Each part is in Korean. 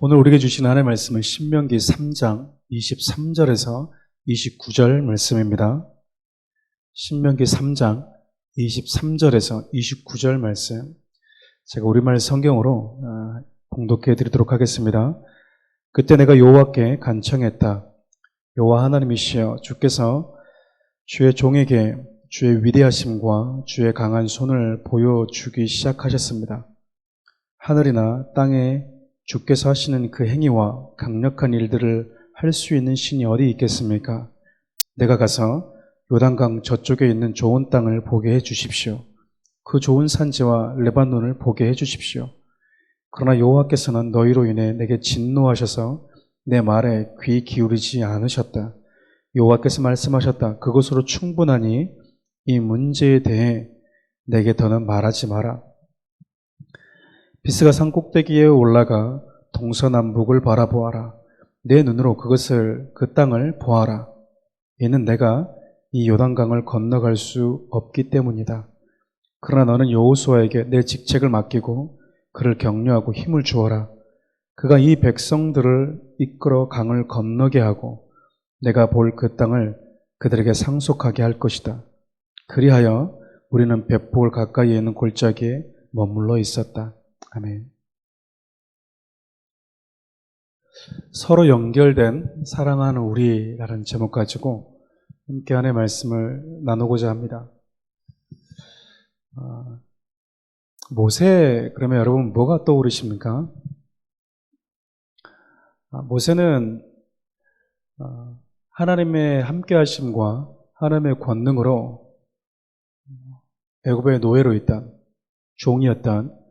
오늘 우리에게 주신 하나님의 말씀은 신명기 3장 23절에서 29절 말씀입니다. 신명기 3장 23절에서 29절 말씀, 제가 우리말 성경으로 봉독해 드리도록 하겠습니다. 그때 내가 여호와께 간청했다. 여호와 하나님이시여, 주께서 주의 종에게 주의 위대하심과 주의 강한 손을 보여주기 시작하셨습니다. 하늘이나 땅에 주께서 하시는 그 행위와 강력한 일들을 할 수 있는 신이 어디 있겠습니까? 내가 가서 요단강 저쪽에 있는 좋은 땅을 보게 해 주십시오. 그 좋은 산지와 레바논을 보게 해 주십시오. 그러나 여호와께서는 너희로 인해 내게 진노하셔서 내 말에 귀 기울이지 않으셨다. 여호와께서 말씀하셨다. 그것으로 충분하니 이 문제에 대해 내게 더는 말하지 마라. 비스가 산 꼭대기에 올라가 동서남북을 바라보아라. 내 눈으로 그 땅을 보아라. 이는 내가 이 요단강을 건너갈 수 없기 때문이다. 그러나 너는 여호수아에게 내 직책을 맡기고 그를 격려하고 힘을 주어라. 그가 이 백성들을 이끌어 강을 건너게 하고 내가 볼 그 땅을 그들에게 상속하게 할 것이다. 그리하여 우리는 벳볼 가까이에 있는 골짜기에 머물러 있었다. 아멘. 서로 연결된 사랑하는 우리라는 제목 가지고 함께 하나님의 말씀을 나누고자 합니다. 모세, 그러면 여러분 뭐가 떠오르십니까? 모세는 하나님의 함께 하심과 하나님의 권능으로 애굽의 노예로 있던 종이었던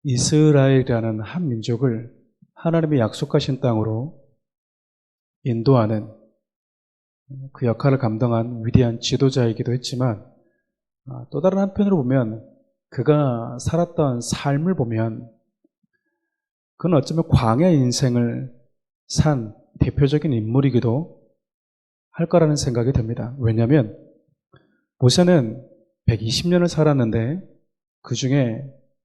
이스라엘이라는 한 민족을 하나님의 약속하신 땅으로 인도하는 그 역할을 감당한 위대한 지도자이기도 했지만, 또 다른 한편으로 보면 그가 살았던 삶을 보면 그는 어쩌면 광야 인생을 산 대표적인 인물이기도 할 거라는 생각이 듭니다. 왜냐하면 모세는 120년을 살았는데 그 중에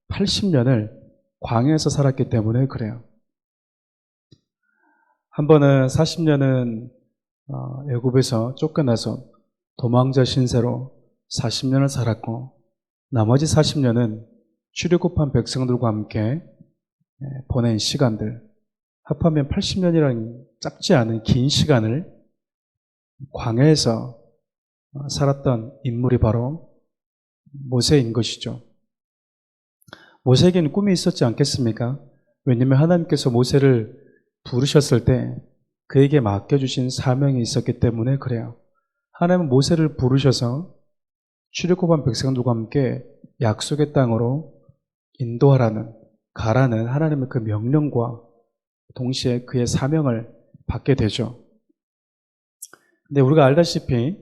80년을 광야에서 살았기 때문에 그래요. 한 번은 40년은 애굽에서 쫓겨나서 도망자 신세로 40년을 살았고, 나머지 40년은 출애굽한 백성들과 함께 보낸 시간들, 합하면 80년이라는 작지 않은 긴 시간을 광야에서 살았던 인물이 바로 모세인 것이죠. 모세에게는 꿈이 있었지 않겠습니까? 왜냐하면 하나님께서 모세를 부르셨을 때 그에게 맡겨주신 사명이 있었기 때문에 그래요. 하나님은 모세를 부르셔서 출애굽한 백성들과 함께 약속의 땅으로 인도하라는, 가라는 하나님의 그 명령과 동시에 그의 사명을 받게 되죠. 근데 우리가 알다시피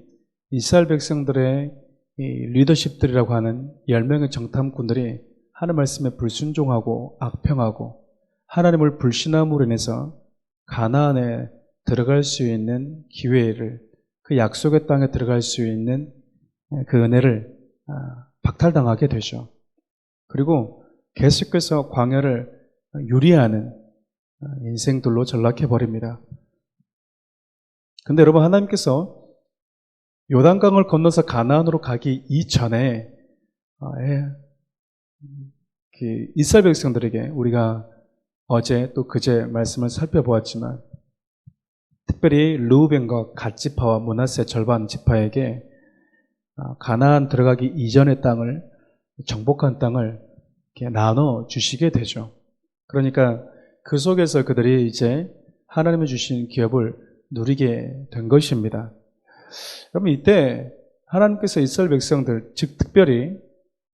이스라엘 백성들의 이 리더십들이라고 하는 10명의 정탐꾼들이 하나님 말씀에 불순종하고 악평하고 하나님을 불신함으로 인해서 가나안에 들어갈 수 있는 기회를, 그 약속의 땅에 들어갈 수 있는 그 은혜를 박탈당하게 되죠. 그리고 계속해서 광야를 유리하는 인생들로 전락해버립니다. 근데 여러분, 하나님께서 요단강을 건너서 가나안으로 가기 이전에 이스라엘 백성들에게 우리가 어제 또 그제 말씀을 살펴보았지만, 특별히 르우벤과 갓지파와 므낫세 절반 지파에게 가나안 들어가기 이전의 땅을, 정복한 땅을 이렇게 나눠 주시게 되죠. 그러니까 그 속에서 그들이 이제 하나님이 주신 기업을 누리게 된 것입니다. 여러분, 이때 하나님께서 이스라엘 백성들, 즉 특별히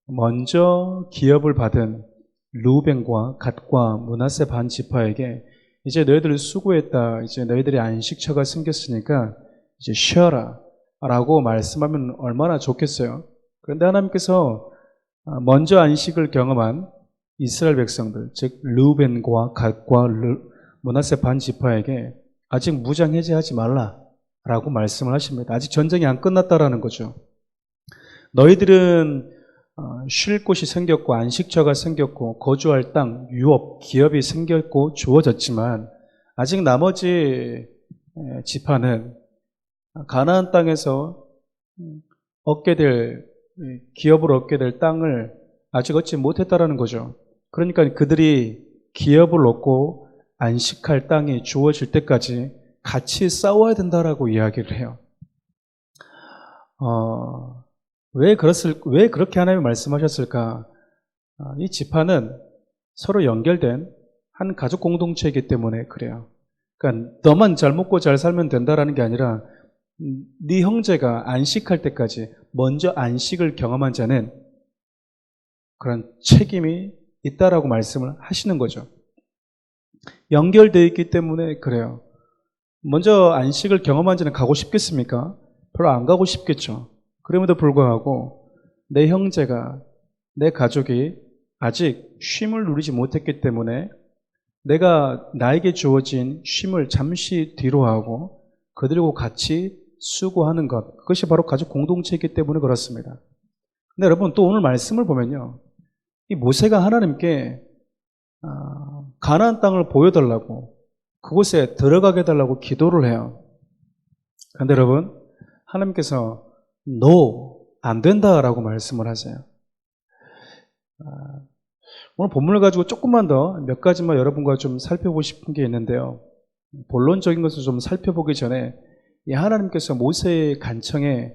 먼저 기업을 받은 르우벤과 갓과 므낫세 반 지파에게 이제 너희들 수고했다, 이제 너희들이 안식처가 생겼으니까 이제 쉬어라 라고 말씀하면 얼마나 좋겠어요. 그런데 하나님께서 먼저 안식을 경험한 이스라엘 백성들, 즉 르우벤과 갓과 므낫세 반 지파에게 아직 무장 해제하지 말라 라고 말씀을 하십니다. 아직 전쟁이 안 끝났다라는 거죠. 너희들은 쉴 곳이 생겼고 안식처가 생겼고 거주할 땅, 유업, 기업이 생겼고 주어졌지만 아직 나머지 지파는 가나안 땅에서 얻게 될 기업을 얻게 될 땅을 아직 얻지 못했다라는 거죠. 그러니까 그들이 기업을 얻고 안식할 땅이 주어질 때까지 같이 싸워야 된다라고 이야기를 해요. 왜 그렇게 하나님이 말씀하셨을까? 이 지파는 서로 연결된 한 가족 공동체이기 때문에 그래요. 그러니까 너만 잘 먹고 잘 살면 된다라는 게 아니라 네 형제가 안식할 때까지 먼저 안식을 경험한 자는 그런 책임이 있다라고 말씀을 하시는 거죠. 연결되어 있기 때문에 그래요. 먼저 안식을 경험한 자는 가고 싶겠습니까? 별로 안 가고 싶겠죠. 그럼에도 불구하고 내 형제가, 내 가족이 아직 쉼을 누리지 못했기 때문에 나에게 주어진 쉼을 잠시 뒤로 하고 그들과 같이 수고하는 것, 그것이 바로 가족 공동체이기 때문에 그렇습니다. 근데 여러분 또 오늘 말씀을 보면요, 이 모세가 하나님께 가나안 땅을 보여달라고, 그곳에 들어가게 해달라고 기도를 해요. 그런데 여러분, 하나님께서 No, 안 된다라고 말씀을 하세요. 오늘 본문을 가지고 조금만 더 몇 가지만 여러분과 좀 살펴보고 싶은 게 있는데요. 본론적인 것을 좀 살펴보기 전에 이 하나님께서 모세의 간청에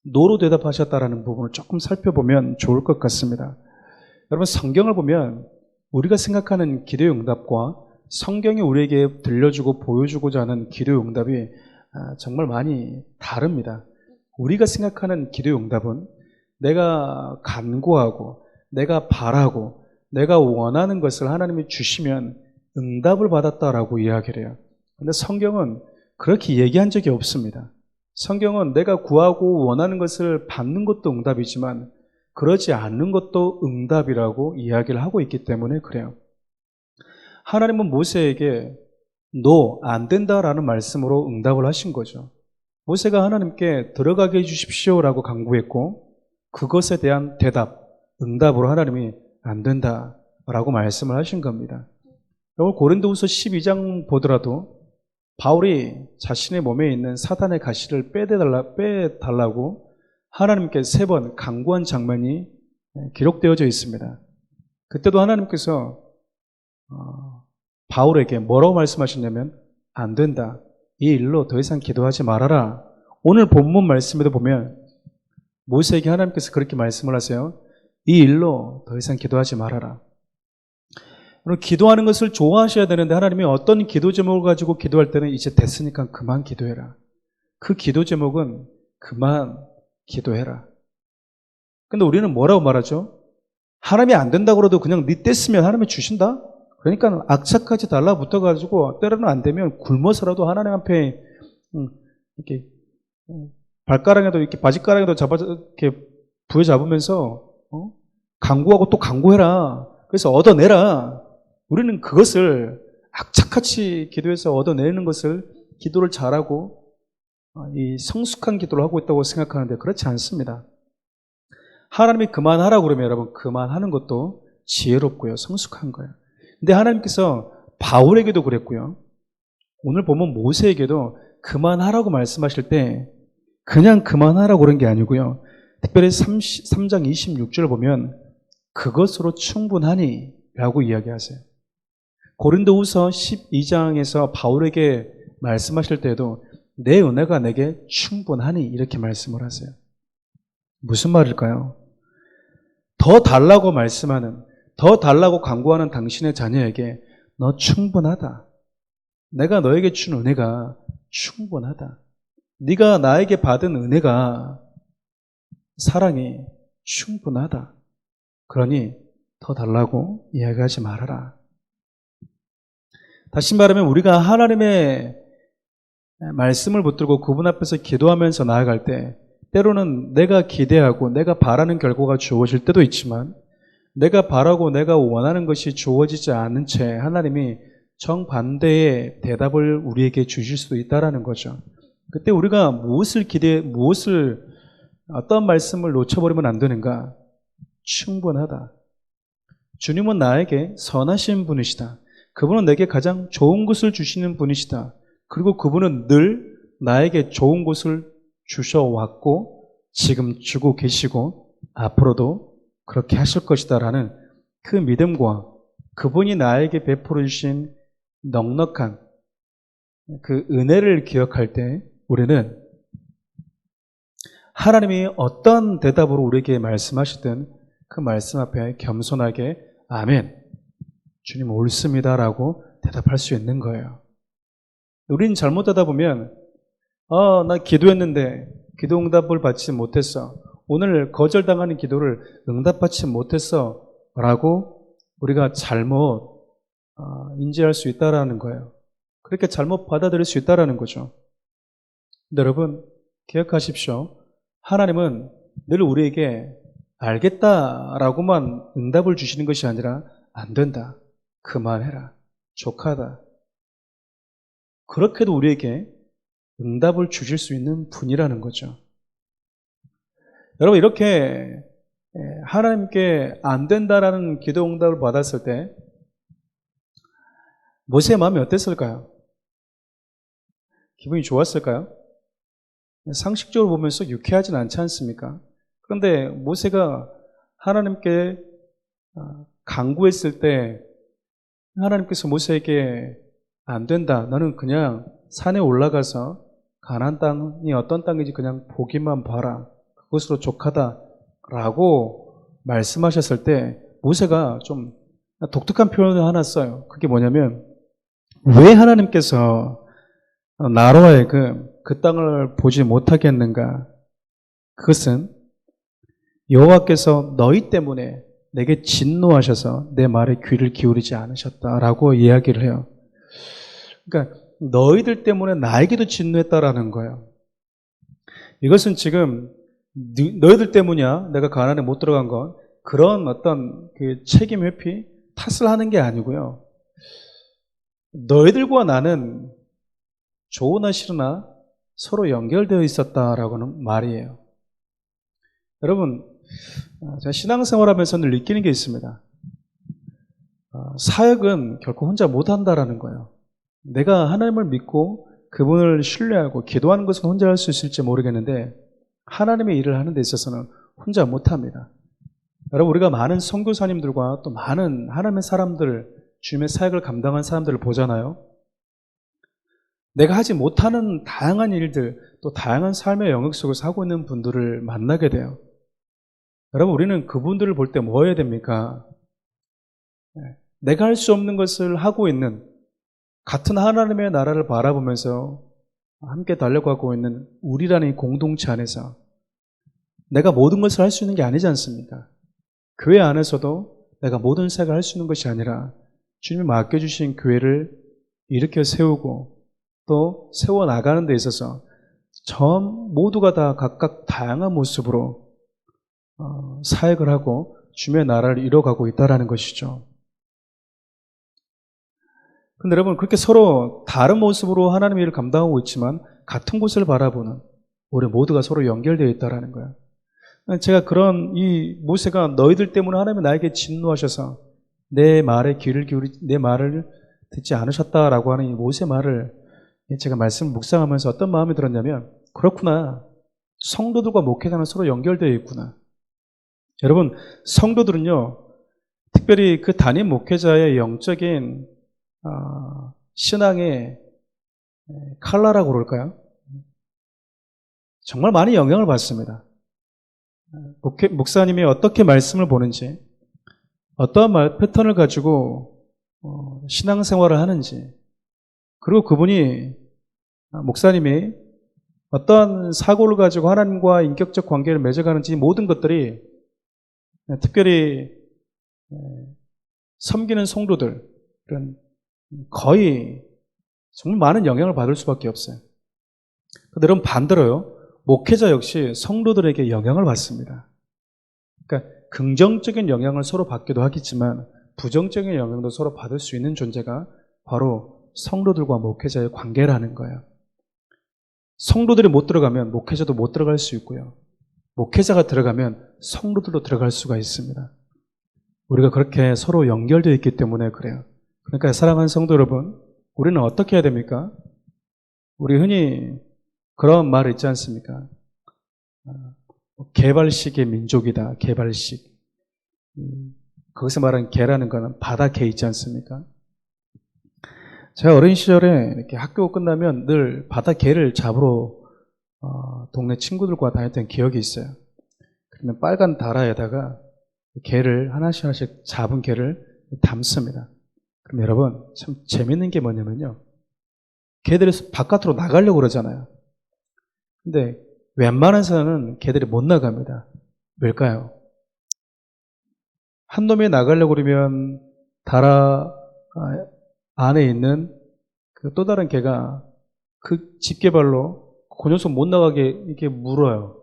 노로 대답하셨다라는 부분을 조금 살펴보면 좋을 것 같습니다. 여러분 성경을 보면 우리가 생각하는 기도의 응답과 성경이 우리에게 들려주고 보여주고자 하는 기도의 응답이 정말 많이 다릅니다. 우리가 생각하는 기도의 응답은 내가 간구하고 내가 바라고 내가 원하는 것을 하나님이 주시면 응답을 받았다라고 이야기를 해요. 그런데 성경은 그렇게 얘기한 적이 없습니다. 성경은 내가 구하고 원하는 것을 받는 것도 응답이지만 그러지 않는 것도 응답이라고 이야기를 하고 있기 때문에 그래요. 하나님은 모세에게 너 안 된다라는 말씀으로 응답을 하신 거죠. 모세가 하나님께 들어가게 해주십시오라고 간구했고 그것에 대한 대답, 응답으로 하나님이 안 된다라고 말씀을 하신 겁니다. 여러분 고린도후서 12장 보더라도 바울이 자신의 몸에 있는 사단의 가시를 빼달라고 하나님께 3번 간구한 장면이 기록되어져 있습니다. 그때도 하나님께서 바울에게 뭐라고 말씀하셨냐면 안 된다. 이 일로 더 이상 기도하지 말아라. 오늘 본문 말씀에도 보면 모세에게 하나님께서 그렇게 말씀을 하세요. 이 일로 더 이상 기도하지 말아라. 여러분 기도하는 것을 좋아하셔야 되는데 하나님이 어떤 기도 제목을 가지고 기도할 때는 이제 됐으니까 그만 기도해라. 그 기도 제목은 그만 기도해라. 근데 우리는 뭐라고 말하죠? 하나님이 안 된다고 그래도 그냥 네 뗐으면 하나님이 주신다? 그러니까 악착같이 달라붙어가지고 때로는 안 되면 굶어서라도 하나님 앞에 이렇게 발가락에도 이렇게 바지가락에도 이렇게 부여잡으면서 간구하고 또 간구해라. 그래서 얻어내라. 우리는 그것을 악착같이 기도해서 얻어내는 것을 기도를 잘하고 이 성숙한 기도를 하고 있다고 생각하는데 그렇지 않습니다. 하나님이 그만하라고 그러면 여러분 그만하는 것도 지혜롭고요. 성숙한 거예요. 근데 하나님께서 바울에게도 그랬고요. 오늘 보면 모세에게도 그만하라고 말씀하실 때 그냥 그만하라고 그런 게 아니고요. 특별히 3장 26절을 보면 그것으로 충분하니 라고 이야기하세요. 고린도후서 12장에서 바울에게 말씀하실 때에도 내 은혜가 내게 충분하니 이렇게 말씀을 하세요. 무슨 말일까요? 더 달라고 말씀하는, 더 달라고 간구하는 당신의 자녀에게 너 충분하다. 내가 너에게 준 은혜가 충분하다. 네가 나에게 받은 은혜가 사랑이 충분하다. 그러니 더 달라고 이야기하지 말아라. 다시 말하면 우리가 하나님의 말씀을 붙들고 그분 앞에서 기도하면서 나아갈 때 때로는 내가 기대하고 내가 바라는 결과가 주어질 때도 있지만 내가 바라고 내가 원하는 것이 주어지지 않은 채 하나님이 정반대의 대답을 우리에게 주실 수도 있다는 거죠. 그때 우리가 무엇을 어떤 말씀을 놓쳐버리면 안 되는가? 충분하다. 주님은 나에게 선하신 분이시다. 그분은 내게 가장 좋은 것을 주시는 분이시다. 그리고 그분은 늘 나에게 좋은 것을 주셔왔고 지금 주고 계시고 앞으로도 그렇게 하실 것이다라는 그 믿음과 그분이 나에게 베풀어 주신 넉넉한 그 은혜를 기억할 때 우리는 하나님이 어떤 대답으로 우리에게 말씀하시든 그 말씀 앞에 겸손하게 아멘, 주님 옳습니다라고 대답할 수 있는 거예요. 우린 잘못하다 보면 나 기도했는데 기도 응답을 받지 못했어. 오늘 거절당하는 기도를 응답받지 못했어 라고 우리가 잘못 인지할 수 있다라는 거예요. 그렇게 잘못 받아들일 수 있다라는 거죠. 근데 여러분 기억하십시오. 하나님은 늘 우리에게 알겠다라고만 응답을 주시는 것이 아니라 안 된다, 그만해라, 족하다, 그렇게도 우리에게 응답을 주실 수 있는 분이라는 거죠. 여러분 이렇게 하나님께 안 된다라는 기도 응답을 받았을 때 모세의 마음이 어땠을까요? 기분이 좋았을까요? 상식적으로 보면 썩 유쾌하진 않지 않습니까? 그런데 모세가 하나님께 간구했을 때 하나님께서 모세에게 안 된다, 너는 그냥 산에 올라가서 가나안 땅이 어떤 땅인지 그냥 보기만 봐라, 그것으로 족하다 라고 말씀하셨을 때 모세가 좀 독특한 표현을 하나 써요. 그게 뭐냐면 왜 하나님께서 나로 하여금 그 땅을 보지 못하게 했는가? 그것은 여호와께서 너희 때문에 내게 진노하셔서 내 말에 귀를 기울이지 않으셨다라고 이야기를 해요. 그러니까 너희들 때문에 나에게도 진노했다라는 거예요. 이것은 지금 너희들 때문이야 내가 가나안에 못 들어간 건, 그런 어떤 그 책임 회피 탓을 하는 게 아니고요. 너희들과 나는 좋으나 싫으나 서로 연결되어 있었다라고는 말이에요. 여러분, 제가 신앙생활하면서 늘 느끼는 게 있습니다. 사역은 결코 혼자 못한다라는 거예요. 내가 하나님을 믿고 그분을 신뢰하고 기도하는 것은 혼자 할 수 있을지 모르겠는데 하나님의 일을 하는 데 있어서는 혼자 못합니다. 여러분, 우리가 많은 선교사님들과 또 많은 하나님의 사람들, 주님의 사역을 감당한 사람들을 보잖아요. 내가 하지 못하는 다양한 일들, 또 다양한 삶의 영역 속에서 하고 있는 분들을 만나게 돼요. 여러분, 우리는 그분들을 볼 때 뭐 해야 됩니까? 내가 할 수 없는 것을 하고 있는, 같은 하나님의 나라를 바라보면서 함께 달려가고 있는 우리라는 이 공동체 안에서 내가 모든 것을 할 수 있는 게 아니지 않습니까? 교회 안에서도 내가 모든 사역을 할 수 있는 것이 아니라 주님이 맡겨주신 교회를 일으켜 세우고 또 세워나가는 데 있어서 모두가 다 각각 다양한 모습으로 사역을 하고 주님의 나라를 이뤄가고 있다는 것이죠. 그런데 여러분, 그렇게 서로 다른 모습으로 하나님의 일을 감당하고 있지만 같은 곳을 바라보는 우리 모두가 서로 연결되어 있다는 거예요. 제가 이 모세가 너희들 때문에 하나님이 나에게 진노하셔서 내 말을 듣지 않으셨다라고 하는 이 모세 말을 제가 말씀을 묵상하면서 어떤 마음이 들었냐면, 그렇구나, 성도들과 목회자는 서로 연결되어 있구나. 여러분, 성도들은요, 특별히 그 담임 목회자의 영적인 신앙의 칼라라고 그럴까요? 정말 많이 영향을 받습니다. 목사님이 어떻게 말씀을 보는지, 어떠한 패턴을 가지고 신앙생활을 하는지, 그리고 목사님이 어떠한 사고를 가지고 하나님과 인격적 관계를 맺어가는지, 모든 것들이 특별히 섬기는 성도들은 거의 정말 많은 영향을 받을 수밖에 없어요. 그런데 여러분, 반대로요, 목회자 역시 성도들에게 영향을 받습니다. 그러니까 긍정적인 영향을 서로 받기도 하겠지만 부정적인 영향도 서로 받을 수 있는 존재가 바로 성도들과 목회자의 관계라는 거예요. 성도들이 못 들어가면 목회자도 못 들어갈 수 있고요. 목회자가 들어가면 성도들도 들어갈 수가 있습니다. 우리가 그렇게 서로 연결되어 있기 때문에 그래요. 그러니까 사랑하는 성도 여러분, 우리는 어떻게 해야 됩니까? 우리 흔히 그런 말 있지 않습니까? 개발식의 민족이다. 개발식. 거기서 말하는 개라는 거는 바다 개 있지 않습니까? 제가 어린 시절에 이렇게 학교 끝나면 늘 바다 개를 잡으러 동네 친구들과 다녔던 기억이 있어요. 그러면 빨간 다라에다가 개를 하나씩 잡은 개를 담습니다. 그럼 여러분 참 재밌는 게 뭐냐면요. 개들이 바깥으로 나가려고 그러잖아요. 근데 웬만해서는 개들이 못 나갑니다. 왜일까요? 한 놈이 나가려고 그러면 다라 안에 있는 그 또 다른 개가 그 집게발로 그 녀석 못 나가게 이렇게 물어요.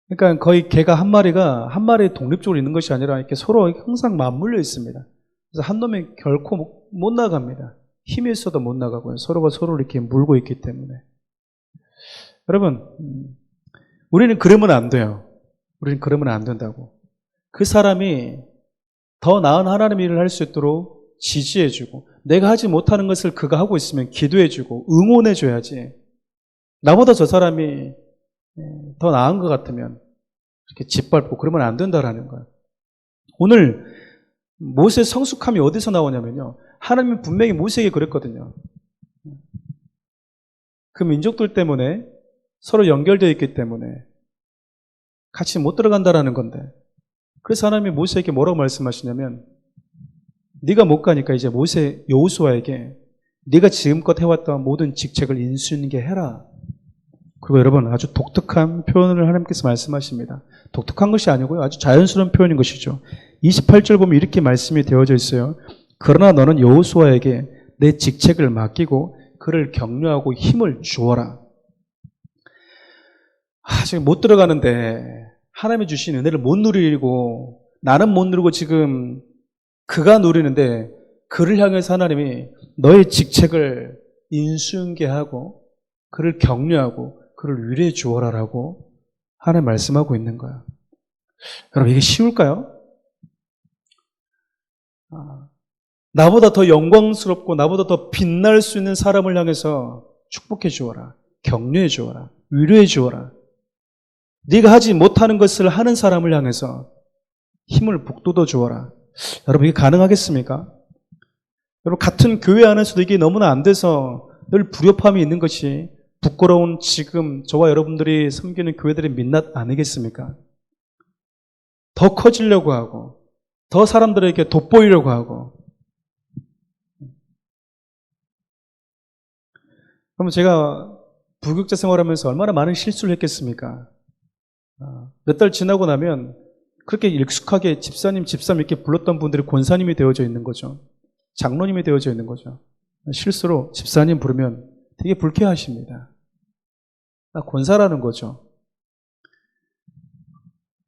그러니까 거의 개가 한 마리 독립적으로 있는 것이 아니라 이렇게 서로 항상 맞물려 있습니다. 그래서 한 놈이 결코 못 나갑니다. 힘이 있어도 못 나가고요. 서로가 서로를 이렇게 물고 있기 때문에. 여러분, 우리는 그러면 안 돼요. 우리는 그러면 안 된다고. 그 사람이 더 나은 하나님 일을 할 수 있도록 지지해주고, 내가 하지 못하는 것을 그가 하고 있으면 기도해주고 응원해줘야지. 나보다 저 사람이 더 나은 것 같으면 이렇게 짓밟고 그러면 안 된다라는 거예요. 오늘 모세의 성숙함이 어디서 나오냐면요. 하나님은 분명히 모세에게 그랬거든요. 그 민족들 때문에 서로 연결되어 있기 때문에 같이 못 들어간다라는 건데, 그래서 하나님이 모세에게 뭐라고 말씀하시냐면, 네가 못 가니까 이제 여호수아에게 네가 지금껏 해왔던 모든 직책을 인수인계 해라. 그리고 여러분 아주 독특한 표현을 하나님께서 말씀하십니다. 독특한 것이 아니고요. 아주 자연스러운 표현인 것이죠. 28절 보면 이렇게 말씀이 되어져 있어요. 그러나 너는 여호수아에게 내 직책을 맡기고 그를 격려하고 힘을 주어라. 지금 못 들어가는데 하나님이 주신 은혜를 못 누리고 나는 못 누리고 지금 그가 누리는데 그를 향해서 하나님이 너의 직책을 인수인계하고 그를 격려하고 그를 위로해 주어라라고 하나님 말씀하고 있는 거야. 여러분 이게 쉬울까요? 나보다 더 영광스럽고 나보다 더 빛날 수 있는 사람을 향해서 축복해 주어라. 격려해 주어라. 위로해 주어라. 네가 하지 못하는 것을 하는 사람을 향해서 힘을 북돋워 주어라. 여러분 이게 가능하겠습니까? 여러분 같은 교회 안에서도 이게 너무나 안 돼서 늘 불협화음이 있는 것이 부끄러운 지금 저와 여러분들이 섬기는 교회들의 민낯 아니겠습니까? 더 커지려고 하고 더 사람들에게 돋보이려고 하고. 그럼 제가 부교육자 생활하면서 얼마나 많은 실수를 했겠습니까? 몇 달 지나고 나면 그렇게 익숙하게 집사님 이렇게 불렀던 분들이 권사님이 되어져 있는 거죠. 장로님이 되어져 있는 거죠. 실수로 집사님 부르면 되게 불쾌하십니다. 나 권사라는 거죠.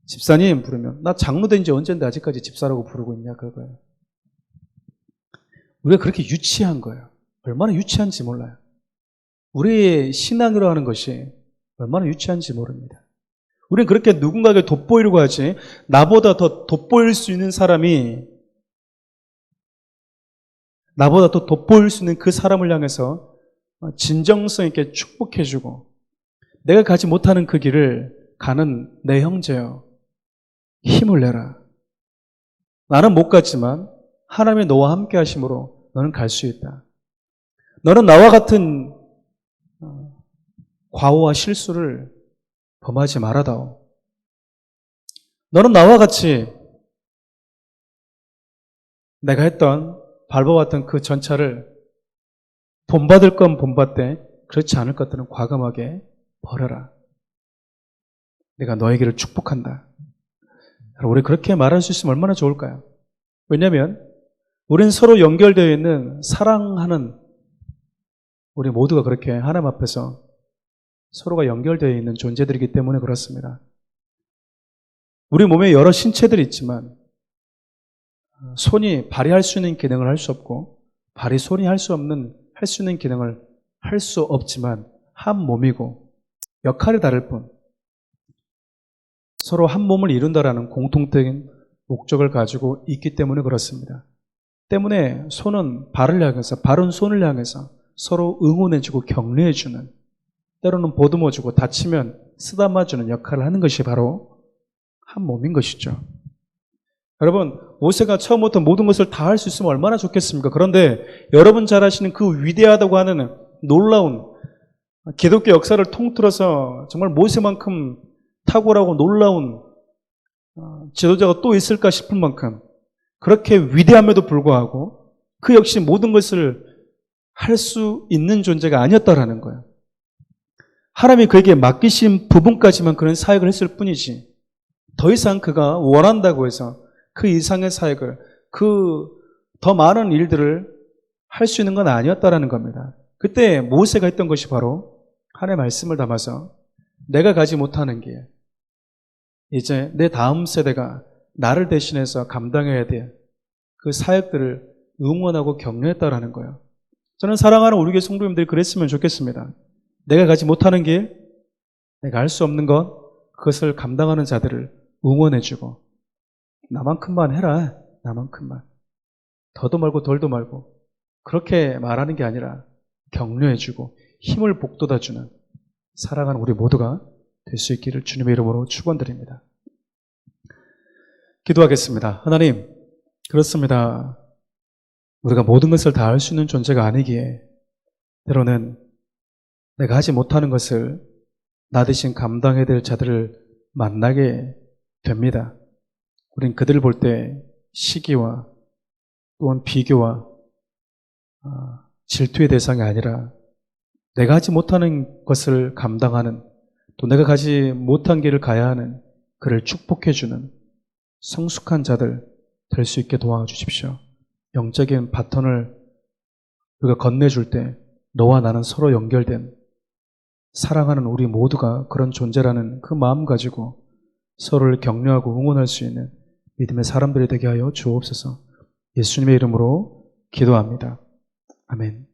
집사님 부르면 나 장로 된 지 언젠데 아직까지 집사라고 부르고 있냐 그거예요. 우리가 그렇게 유치한 거예요. 얼마나 유치한지 몰라요. 우리의 신앙이라고 하는 것이 얼마나 유치한지 모릅니다. 우리는 그렇게 누군가에게 돋보이려고 하지, 나보다 더 돋보일 수 있는 사람이, 나보다 더 돋보일 수 있는 그 사람을 향해서 진정성 있게 축복해주고, 내가 가지 못하는 그 길을 가는 내 형제여, 힘을 내라. 나는 못 갔지만 하나님의 너와 함께 하심으로 너는 갈 수 있다. 너는 나와 같은 과오와 실수를 범하지 말아다오. 너는 나와 같이 내가 밟아왔던 그 전차를 본받을 건 본받되 그렇지 않을 것들은 과감하게 버려라. 내가 너에게를 축복한다. 우리 그렇게 말할 수 있으면 얼마나 좋을까요? 왜냐하면 우리는 서로 연결되어 있는 사랑하는 우리 모두가 그렇게 하나님 앞에서 서로가 연결되어 있는 존재들이기 때문에 그렇습니다. 우리 몸에 여러 신체들이 있지만 손이 발휘할 수 있는 기능을 할 수 없고 손이 할 수 있는 기능을 할 수 없지만 한 몸이고 역할이 다를 뿐 서로 한 몸을 이룬다라는 공통적인 목적을 가지고 있기 때문에 그렇습니다. 때문에 손은 발을 향해서, 발은 손을 향해서 서로 응원해주고 격려해주는, 때로는 보듬어주고 다치면 쓰다마주는 역할을 하는 것이 바로 한 몸인 것이죠. 여러분, 모세가 처음부터 모든 것을 다 할 수 있으면 얼마나 좋겠습니까? 그런데 여러분 잘 아시는 그 위대하다고 하는 놀라운 기독교 역사를 통틀어서 정말 모세만큼 탁월하고 놀라운 지도자가 또 있을까 싶을 만큼 그렇게 위대함에도 불구하고 그 역시 모든 것을 할 수 있는 존재가 아니었다라는 거예요. 하나님이 그에게 맡기신 부분까지만 그런 사역을 했을 뿐이지 더 이상 그가 원한다고 해서 그 이상의 사역을, 그 더 많은 일들을 할 수 있는 건 아니었다라는 겁니다. 그때 모세가 했던 것이 바로 하나님의 말씀을 담아서 내가 가지 못하는 길, 이제 내 다음 세대가 나를 대신해서 감당해야 될 그 사역들을 응원하고 격려했다라는 거예요. 저는 사랑하는 우리 교회 성도님들이 그랬으면 좋겠습니다. 내가 가지 못하는 길, 내가 할 수 없는 것, 그것을 감당하는 자들을 응원해주고 나만큼만 해라, 나만큼만. 더도 말고 덜도 말고 그렇게 말하는 게 아니라 격려해주고 힘을 북돋아주는 사랑하는 우리 모두가 될 수 있기를 주님의 이름으로 축원드립니다. 기도하겠습니다. 하나님, 그렇습니다. 우리가 모든 것을 다 할 수 있는 존재가 아니기에 때로는 내가 하지 못하는 것을 나 대신 감당해야 될 자들을 만나게 됩니다. 우린 그들을 볼 때 시기와 또한 비교와 질투의 대상이 아니라 내가 하지 못하는 것을 감당하는, 또 내가 가지 못한 길을 가야 하는 그를 축복해주는 성숙한 자들 될 수 있게 도와주십시오. 영적인 바톤을 우리가 건네줄 때 너와 나는 서로 연결된 사랑하는 우리 모두가 그런 존재라는 그 마음 가지고 서로를 격려하고 응원할 수 있는 믿음의 사람들이 되게 하여 주옵소서. 예수님의 이름으로 기도합니다. 아멘.